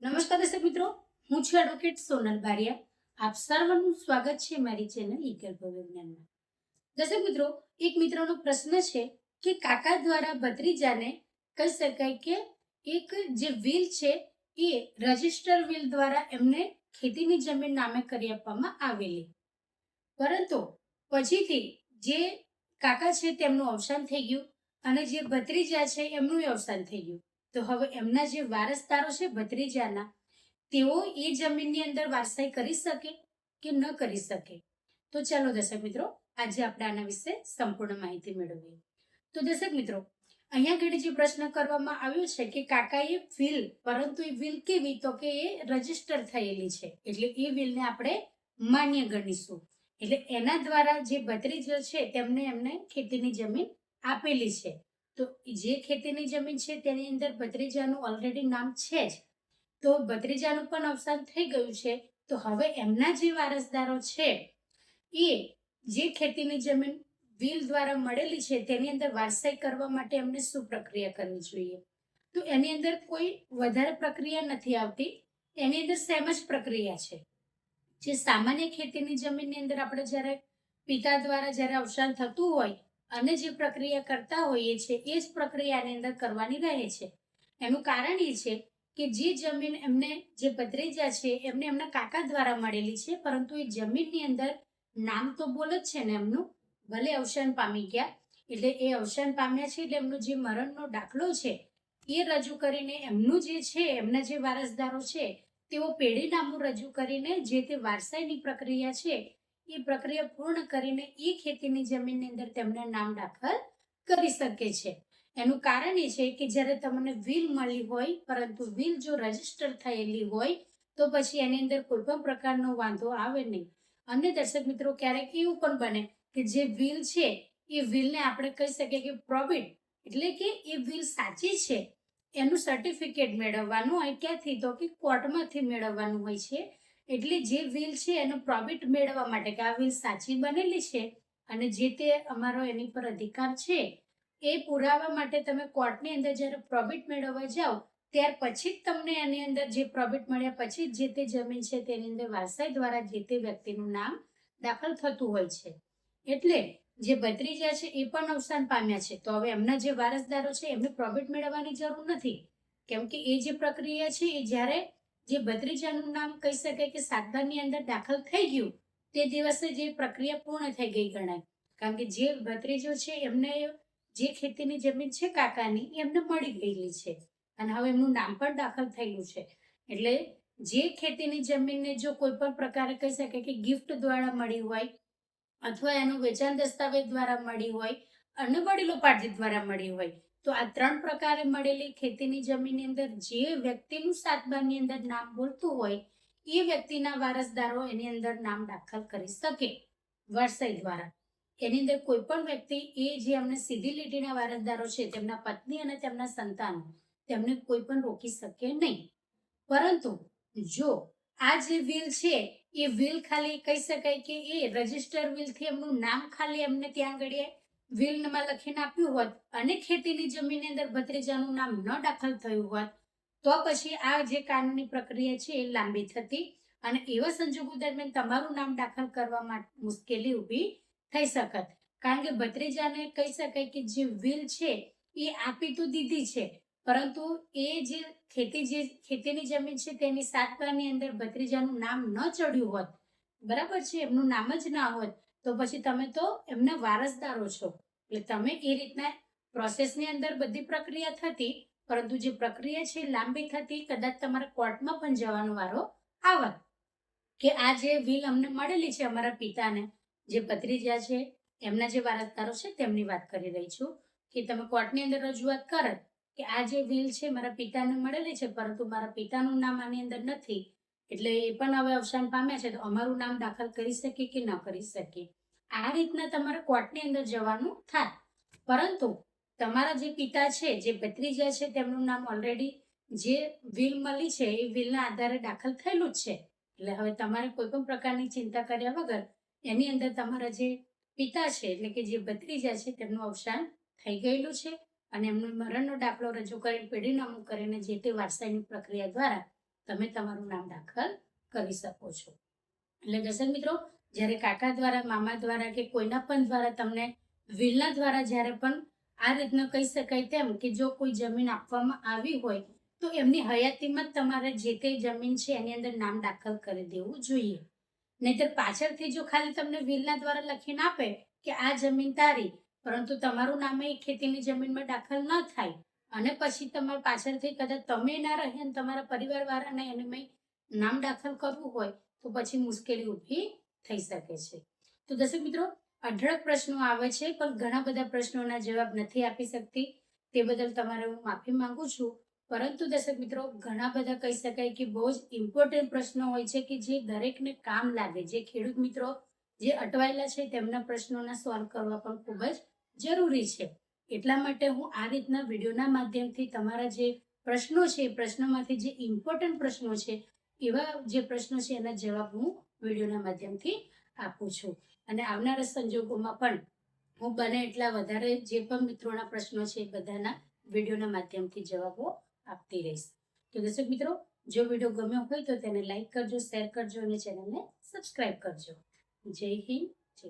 નમસ્કાર દર્શક મિત્રો, હું છું એડવોકેટ સોનલ બારિયા. આપ સર્વનું સ્વાગત છે મારી ચેનલ વિજ્ઞાનમાં. દર્શક મિત્રો, એક મિત્રનો પ્રશ્ન છે કે કાકા દ્વારા ભત્રીજાને કહી શકાય કે એક જે વિલ છે એ રજિસ્ટર વિલ દ્વારા એમને ખેતીની જમીન નામે કરી આપવામાં આવેલી, પરંતુ પછીથી જે કાકા છે તેમનું અવસાન થઈ ગયું અને જે ભત્રીજા છે એમનું અવસાન થઈ ગયું. તો હવે એમના જે વારસદારો છે ભત્રીજાના, તેઓ એ જમીનની અંદર વારસાઈ કરી શકે કે ન કરી શકે? તો ચાલો દર્શક મિત્રો, આજે આપણે આના વિશે સંપૂર્ણ માહિતી મેળવીએ. તો દર્શક મિત્રો, અહીંયા આગળ જે પ્રશ્ન કરવામાં આવ્યો છે કે કાકાએ વિલ, પરંતુ એ વિલ કેવી? તો કે એ રજીસ્ટર થયેલી છે, એટલે એ વિલને આપણે માન્ય ગણીશું. એટલે એના દ્વારા જે ભત્રીજો છે તેમને એમને ખેતીની જમીન આપેલી છે. તો જે ખેતીની જમીન છે તેની અંદર ભત્રીજાનું ઓલરેડી નામ છે જ, તો ભત્રીજાનું પણ અવસાન થઈ ગયું છે. તો હવે એમના જે વારસદારો છે એ જે ખેતીની જમીન વિલ દ્વારા મળેલી છે તેની અંદર વારસાઈ કરવા માટે એમને શું પ્રક્રિયા કરવી જોઈએ? તો એની અંદર કોઈ વધારે પ્રક્રિયા નથી આવતી, એની અંદર સેમ જ પ્રક્રિયા છે. જે સામાન્ય ખેતીની જમીનની અંદર આપણે જ્યારે પિતા દ્વારા જ્યારે અવસાન થતું હોય અને જે પ્રક્રિયા કરતા હોઈએ છીએ એ જ પ્રક્રિયાની અંદર કરવાની રહે છે. એનું કારણ એ છે કે જે જમીન એમને, જે ભત્રીજા છે એમને એમના કાકા દ્વારા મળેલી છે, પરંતુ એ જમીનની અંદર નામ તો બોલ જ છે ને એમનું, ભલે અવસાન પામી ગયા, એટલે એ અવસાન પામ્યા છે એટલે એમનો જે મરણનો દાખલો છે એ રજૂ કરીને એમનું જે છે, એમના જે વારસદારો છે તેઓ પેઢીનામું રજૂ કરીને જે તે વારસાઈની પ્રક્રિયા છે એ પ્રક્રિયા પૂર્ણ કરીને એ ખેતીની જમીનની અંદર તેમના નામ દાખલ કરી શકે છે. એનું કારણ એ છે કે જ્યારે તમને વિલ મળી હોય, પરંતુ વિલ જો રજીસ્ટર થયેલી હોય તો પછી એની અંદર કોઈ પણ પ્રકારનો વાંધો આવે નહીં. અને દર્શક મિત્રો, ક્યારેક એવું પણ બને કે જે વિલ છે એ વિલને આપણે કહી શકીએ કે પ્રોબિટ, એટલે કે એ વિલ સાચી છે એનું સર્ટિફિકેટ મેળવવાનું હોય. ક્યાંથી? તો કે કોર્ટમાંથી મેળવવાનું હોય છે. એટલે જે વિલ છે એનો પ્રોબિટ મેળવવા માટે કે આ વિલ સાચી બનેલી છે અને જે તે અમારો એની પર અધિકાર છે એ પુરાવા માટે તમે કોર્ટની અંદર જ્યારે પ્રોબિટ મેળવવા જાઓ ત્યાર પછી જ તમને એની અંદર જે પ્રોબિટ મળ્યા પછી જે તે જમીન છે તેની અંદર વારસાઈ દ્વારા જે તે વ્યક્તિનું નામ દાખલ થતું હોય છે. એટલે જે ભત્રીજા છે એ પણ અવસાન પામ્યા છે, તો હવે એમના જે વારસદારો છે એમને પ્રોબિટ મેળવવાની જરૂર નથી, કેમ કે એ જે પ્રક્રિયા છે એ જ્યારે જે ભત્રીજાનું નામ કહી શકાય કે સાતબારની અંદર દાખલ થઈ ગયું તે દિવસે જે પ્રક્રિયા પૂર્ણ થઈ ગઈ ગણાય. કારણ કે જે ભત્રીજો છે એમને જે ખેતીની જમીન છે કાકાની એમને મળી ગયેલી છે અને હવે એમનું નામ પણ દાખલ થયેલું છે. એટલે જે ખેતીની જમીનને જો કોઈ પણ પ્રકારે કહી શકાય કે ગિફ્ટ દ્વારા મળી હોય અથવા એનું વેચાણ દસ્તાવેજ દ્વારા મળી હોય અને વડીલો પાર્ટી દ્વારા મળી હોય, તો આ ત્રણ પ્રકારે મળેલી ખેતીની જમીનની અંદર જે વ્યક્તિનું સાતબારની અંદર નામ બોલતું હોય એ વ્યક્તિના વારસદારો એની અંદર નામ દાખલ કરી શકે વારસાઈ દ્વારા. એની અંદર કોઈ પણ વ્યક્તિ એ જે એમને સીધી લીટીના વારસદારો છે તેમના પત્ની અને તેમના સંતાનો, તેમને કોઈ પણ રોકી શકે નહીં. પરંતુ જો આ જે વિલ છે એ વિલ ખાલી કહી શકાય કે એ રજીસ્ટર વિલથી એમનું નામ ખાલી એમને ત્યાં આગળ વિલમાં લખીને આપ્યું હોત અને ખેતીની જમીનની અંદર ભત્રીજાનું નામ ન દાખલ થયું હોત તો પછી આ જે કાનૂની પ્રક્રિયા છે એ લાંબી થતી અને એવા સંજોગો દરમિયાન તમારું નામ દાખલ કરવા માટે મુશ્કેલી ઊભી થઈ શકત. કારણ કે ભત્રીજાને કહી શકાય કે જે વિલ છે એ આપી તો દીધી છે, પરંતુ એ જે ખેતીની જમીન છે તેની સાતબારની અંદર ભત્રીજાનું નામ ન ચડ્યું હોત, બરાબર છે, એમનું નામ જ ના હોત, તો પછી તમે તો એમના વારસદારો છો. એટલે તમે એ રીતના પ્રોસેસની અંદર બધી પ્રક્રિયા થતી, પરંતુ જે પ્રક્રિયા છે લાંબી થતી, કદાચ તમારા કોર્ટમાં પણ જવાનો વારો આવત કે આ જે વિલ અમને મળેલી છે અમારા પિતાને, જે ભત્રીજા છે એમના જે વારસદારો છે તેમની વાત કરી રહી છું, કે તમે કોર્ટની અંદર રજૂઆત કરત કે આ જે વિલ છે મારા પિતાને મળેલી છે, પરંતુ મારા પિતાનું નામ આની અંદર નથી, એટલે એ પણ હવે અવસાન પામ્યા છે, તો અમારું નામ દાખલ કરી શકીએ કે ન કરી શકીએ. આ રીતના તમારે કોર્ટની અંદર જવાનું થાય. પરંતુ તમારા જે પિતા છે, જે ભત્રીજા છે, તેમનું નામ ઓલરેડી જે વિલ મળી છે એ વિલના આધારે દાખલ થયેલું જ છે. એટલે હવે તમારે કોઈ પણ પ્રકારની ચિંતા કર્યા વગર એની અંદર તમારા જે પિતા છે એટલે કે જે ભત્રીજા છે તેમનું અવસાન થઈ ગયેલું છે અને એમનો મરણનો દાખલો રજૂ કરીને પેઢીનામું કરીને જે તે વારસાઈની પ્રક્રિયા દ્વારા તમે તમારું નામ દાખલ કરી શકો છો. એટલે દર્શક મિત્રો, જ્યારે કાકા દ્વારા, મામા દ્વારા કે કોઈના પણ દ્વારા તમને વિલના દ્વારા જ્યારે પણ આ રીતના કહી શકાય તેમ કે જો કોઈ જમીન આપવામાં આવી હોય તો એમની હયાતીમાં જ તમારે જે તે જમીન છે એની અંદર નામ દાખલ કરી દેવું જોઈએ. નહીતર પાછળથી જો ખાલી તમને વિલના દ્વારા લખીને આપે કે આ જમીન તારી, પરંતુ તમારું નામ એ ખેતીની જમીનમાં દાખલ ન થાય અને પછી તમારે પાછળથી કદાચ તમે ના રહે અને તમારા પરિવારવાળાને એની નામ દાખલ કરવું હોય તો પછી મુશ્કેલી ઊભી થઈ શકે છે. તો દર્શક મિત્રો, અઢળક પ્રશ્નો આવે છે પણ ઘણા બધા પ્રશ્નોના જવાબ નથી આપી શકતી, તે બદલ તમારે હું માફી માંગુ છું. પરંતુ દર્શક મિત્રો, ઘણા બધા કહી શકાય કે બહુ જ ઇમ્પોર્ટન્ટ પ્રશ્નો હોય છે કે જે દરેકને કામ લાગે, જે ખેડૂત મિત્રો જે અટવાયેલા છે તેમના પ્રશ્નોના સોલ્વ કરવા પણ ખૂબ જ જરૂરી છે. એટલા માટે હું આ રીતના વિડીયોના માધ્યમથી તમારા જે પ્રશ્નો છે એ પ્રશ્નોમાંથી જે ઇમ્પોર્ટન્ટ પ્રશ્નો છે એવા જે પ્રશ્નો છે એના જવાબ હું વિડીયોના માધ્યમથી આપું છું. અને આવનારા સંજોગોમાં પણ હું બને એટલા વધારે જે પણ મિત્રોના પ્રશ્નો છે એ બધાના વિડીયોના માધ્યમથી જવાબો આપતી રહીશ. તો દર્શક મિત્રો, જો વિડીયો ગમ્યો હોય તો તેને લાઈક કરજો, શેર કરજો અને ચેનલને સબસ્ક્રાઈબ કરજો. જય હિન્દ, જય